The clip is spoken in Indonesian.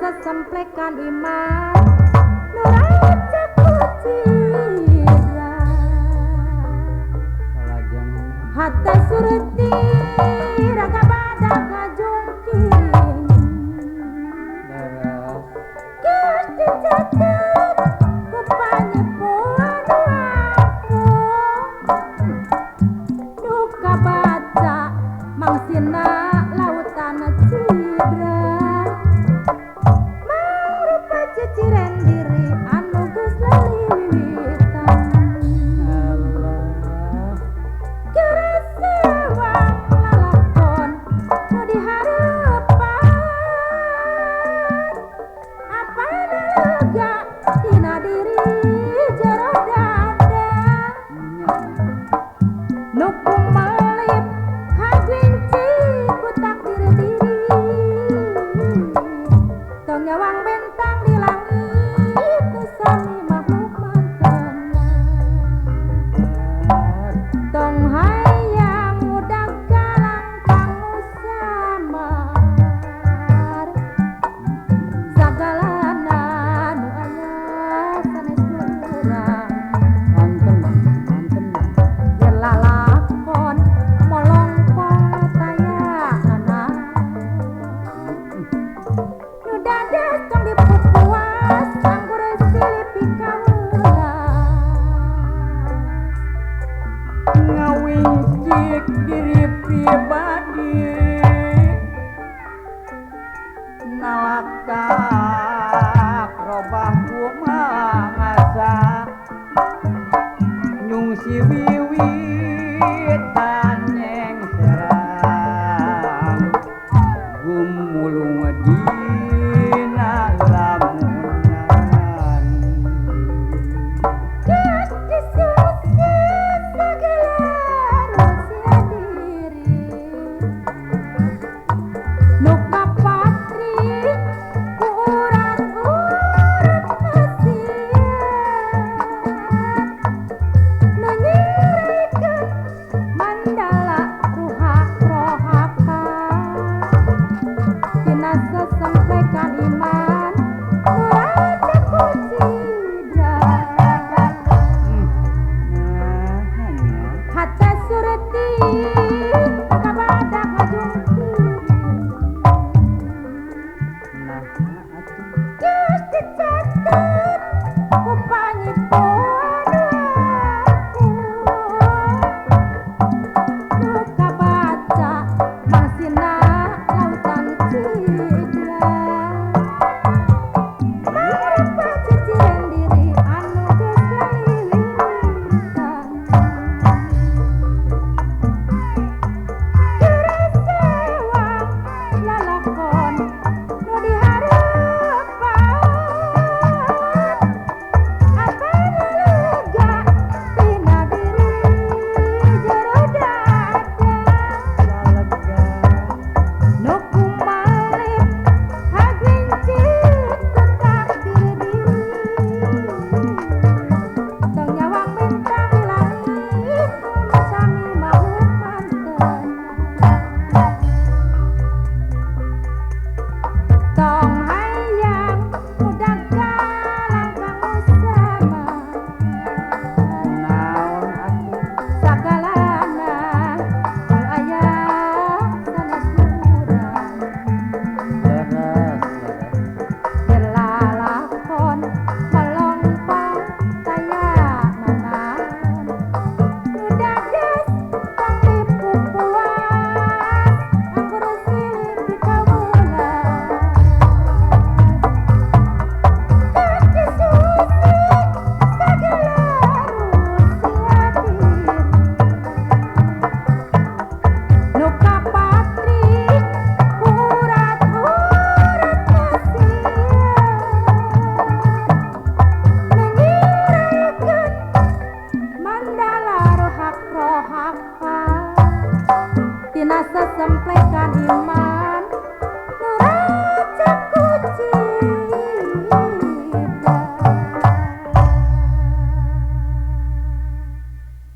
sesemplekan iman nuraja kucira hatta surti raga badak ngajungking geus dicatet ku panyepuan aku duka baca mangsina lautan cidra mangrupa ciciren diri anu geus laliwitan geresewang lalakon nu dihareupan apana lega tina diri jero dada nu kumalip hagwinci ku takdir diri tong nyawang bentang di langit nu sami makhluk mantena tong hayang udag galang kang samar sagalana nu aya sanes urang yen lalakon molongkong tayana nu dadas tong dipupuas anggur silih pikawelas ngawicik diri pribadi nalakak robah kumangasa nyung si wiwitan yang serang gumulung dina lamunan geus disusi sagala rahasia diri nu kapatri ku urat-urat nasihat nu nyirikeun mandala ruhak-rohaka tina sesemplekan iman nuraja kucira hatta surti kabadak ngajungking nah atuh